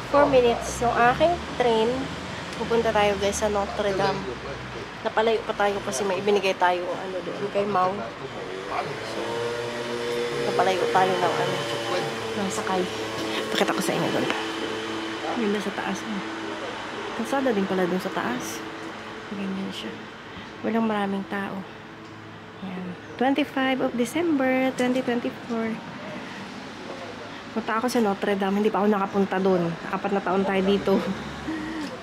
4 minutes yung aking train. Pupunta tayo guys sa Notre Dame. Napalayo pa tayo kasi may ibinigay tayo ano doon kay Mau. So, napalayo tayo ng sakay. Pakita ko sa inyo doon. Yun na sa taas mo. Kalsada din pala doon sa taas. Ganyan siya. Walang maraming tao. Ayan. 25 of December 2024. Punta ako sa Notre Dame. Hindi pa ako nakapunta doon. 4 na taon tayo dito.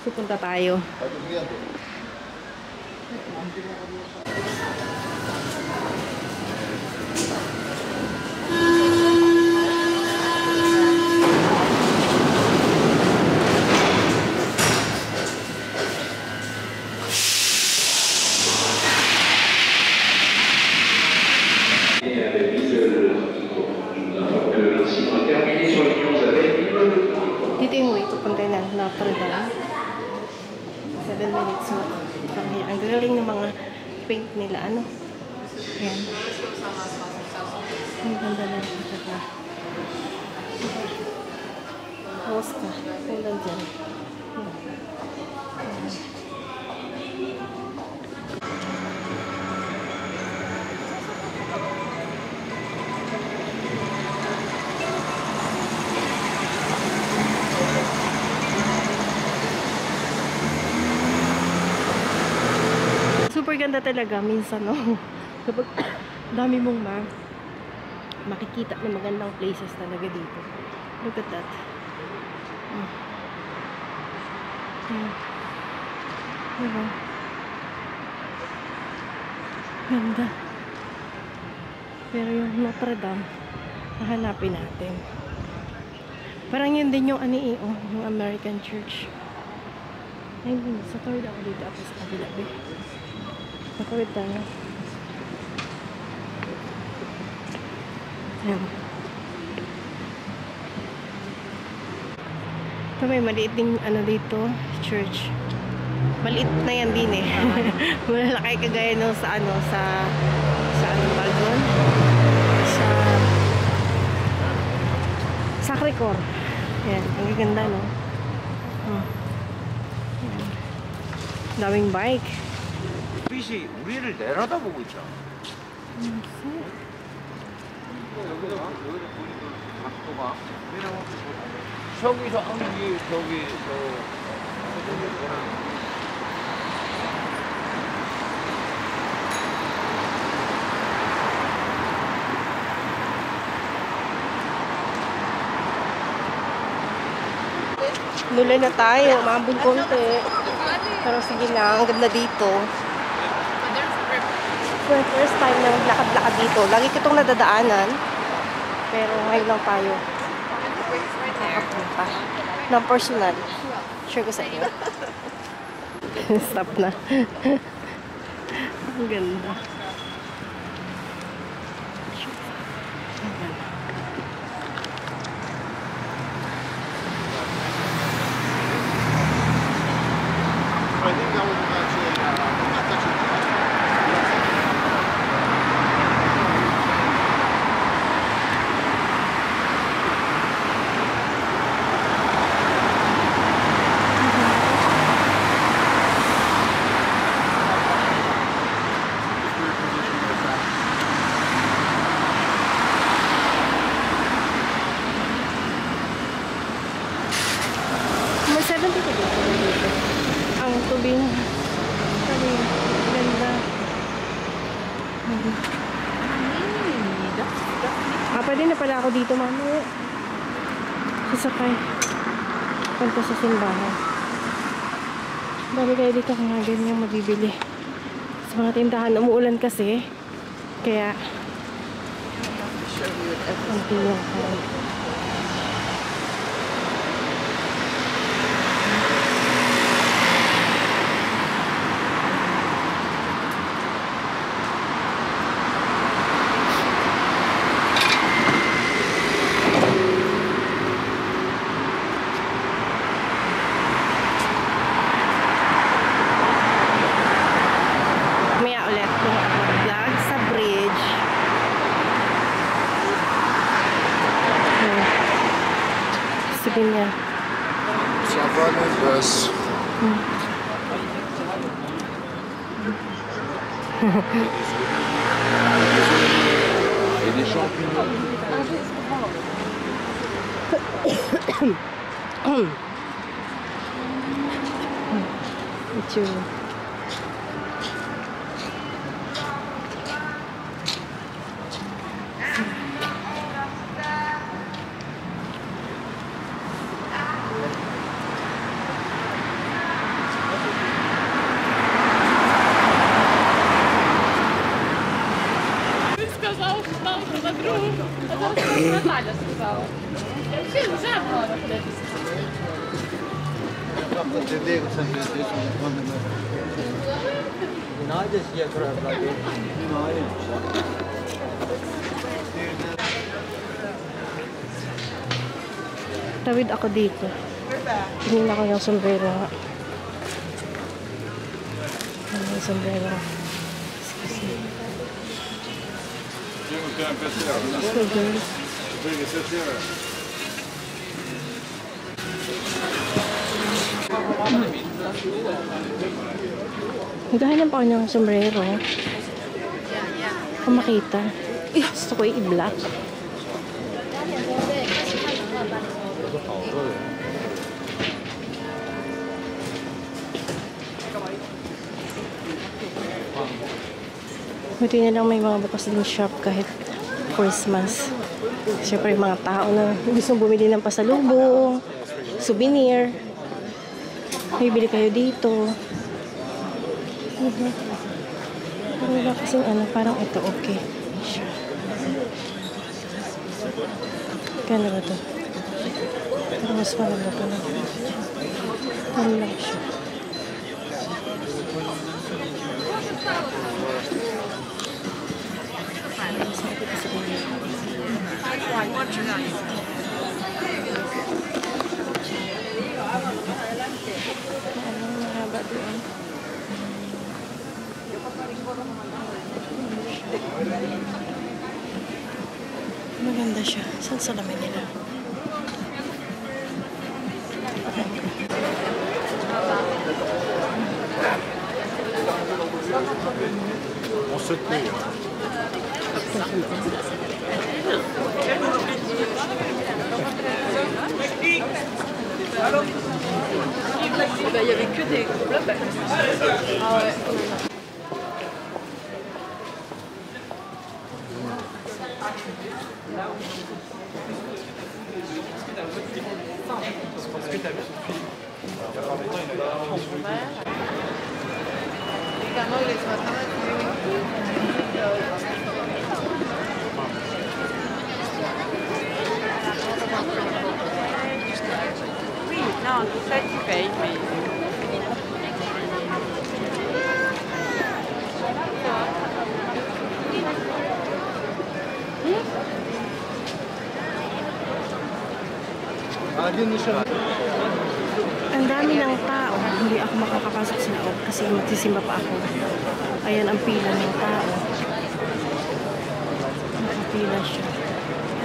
So, punta tayo. Dito yung way papunta na Notre Dame. 7 minutes mo. Ang galing ng mga paint nila. Ano? Ayan. Ang ganda na rin siya pa. Rose ka. Wala dyan. Super ganda talaga minsan, no? Kapag dami mong makikita ng magandang places talaga dito. Look at that. Diba? Ganda. Pero yung Notre Dame, hahanapin natin. Parang yun din yung yung American Church. Ay, sa third ako dito at sa kabila. Nakawid tayo. Ayan. Ito may maliit ding dito, church. Maliit na yan din eh. Malalaki kagaya no sa Balgon. Sa Sacré Coeur. Ayan, ang ganda no. Ayan. Daming bike. 빛이 우리를 내려다보고 있잖아. 여기다 보니까 각도가 저기서 저기 Lula na tayo, maambing konti. Pero sige lang, ang ganda dito. First time na maglakad-lakad dito. Lagi ko itong nadadaanan. Pero ngayon lang tayo nakakapunta ng personal. Sure ko sa inyo. Stop na. Ang ganda. I think that was actually May 70 ka dito. Ang tubig. Sabi, ganda. Pwede na pala ako dito, mamaya. Sasakay. Punta sa simbahan. Dami kayo dito kung nga ganyan mabibili. Sa mga tindahan, umuulan kasi. Kaya, ang tulong ko. Ça va le bus. Et des champignons. Itsura. Сказав, що там на другу, а зараз Наталя сказала. Я взагалі вже була на плечі. Tawid ako dito. Tingin ako yung sombrero nga. Ano yung sombrero? Excuse me. So girls. Naghahanap ako ng sombrero. Kung makita. Gusto ko i-black. Buti na lang may mga bukas din shop kahit Christmas. Siyempre yung mga tao na gusto bumili ng pasalubong, souvenir. Bibili kayo dito. Wala kasing ano, parang ito okay. Kano ba ito? Parang mas marami pa lang. Ano lang siya. Ano, mahaba doon. Maganda siya. Saan salamin nila? On se tenait. Il y avait que des clubs. Ah ouais. Oui, non, tout ça tu payes, mais... Ang dami ng tao. Hindi ako makakapasok sa loob kasi magsisimba pa ako. Ayan ang pila ng tao. Nakapila siya.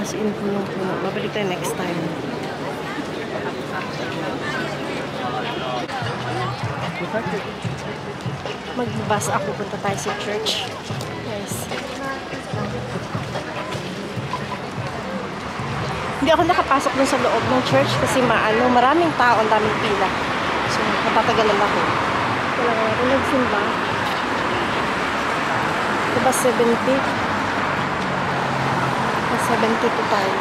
As in punong-puno. Babalik tayo next time. Magbabas ako. Punta tayo sa church. Yes. Hindi ako nakapasok dun sa loob ng church kasi maraming tao, ang daming pila. So, matatagalan ako. Wala nga ako nagsimba. Diba 70? 72 tayo.